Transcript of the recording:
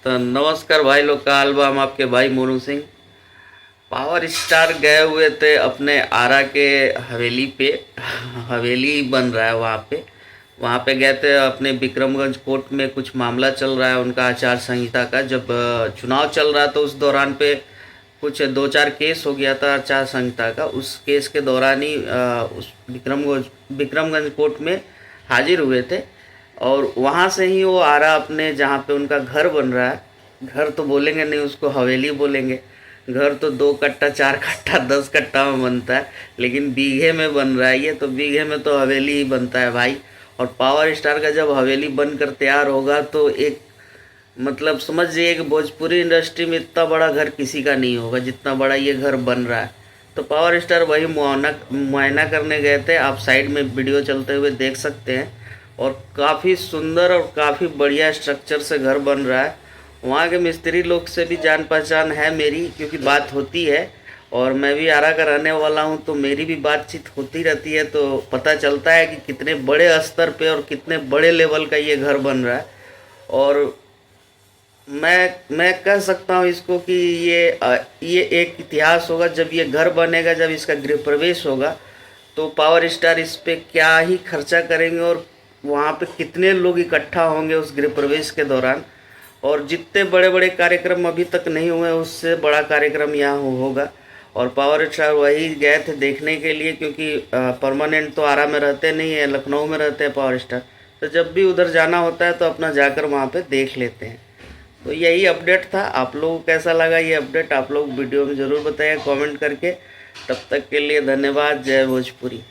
तो नमस्कार भाई लोग का एल्बम आपके भाई मोनू सिंह पावर स्टार गए हुए थे अपने आरा के हवेली पे। हवेली बन रहा है वहाँ पे गए थे अपने विक्रमगंज कोर्ट में कुछ मामला चल रहा है उनका आचार संहिता का। जब चुनाव चल रहा था उस दौरान पे कुछ दो चार केस हो गया था आचार संहिता का। उस केस के दौरान ही उस विक्रमगंज कोर्ट में हाजिर हुए थे और वहाँ से ही वो आरा अपने जहाँ पे उनका घर बन रहा है, घर तो बोलेंगे नहीं उसको हवेली बोलेंगे। घर तो 2 कट्टा 4 कट्टा 10 कट्टा में बनता है, लेकिन बीघे में बन रहा है ये, तो बीघे में तो हवेली ही बनता है भाई। और पावर स्टार का जब हवेली बनकर तैयार होगा तो एक मतलब समझिए कि भोजपुरी इंडस्ट्री में इतना बड़ा घर किसी का नहीं होगा जितना बड़ा ये घर बन रहा है। तो पावर स्टार वही मुआयना करने गए थे, आप साइड में वीडियो चलते हुए देख सकते हैं। और काफ़ी सुंदर और काफ़ी बढ़िया स्ट्रक्चर से घर बन रहा है। वहाँ के मिस्त्री लोग से भी जान पहचान है मेरी, क्योंकि बात होती है और मैं भी आरा का रहने वाला हूँ तो मेरी भी बातचीत होती रहती है, तो पता चलता है कि कितने बड़े स्तर पे और कितने बड़े लेवल का ये घर बन रहा है। और मैं कह सकता हूँ इसको कि ये एक इतिहास होगा जब ये घर बनेगा, जब इसका गृह प्रवेश होगा तो पावर स्टार इस पे क्या ही खर्चा करेंगे और वहाँ पे कितने लोग इकट्ठा होंगे उस गृह प्रवेश के दौरान। और जितने बड़े बड़े कार्यक्रम अभी तक नहीं हुए उससे बड़ा कार्यक्रम यहाँ होगा। और पावर स्टार वही गए थे देखने के लिए, क्योंकि परमानेंट तो आरा में रहते नहीं है, लखनऊ में रहते हैं पावर स्टार। तो जब भी उधर जाना होता है तो अपना जाकर वहाँ पे देख लेते हैं। तो यही अपडेट था। आप लोगों को कैसा लगा ये अपडेट आप लोग वीडियो में ज़रूर बताइए कमेंट करके। तब तक के लिए धन्यवाद। जय भोजपुरी।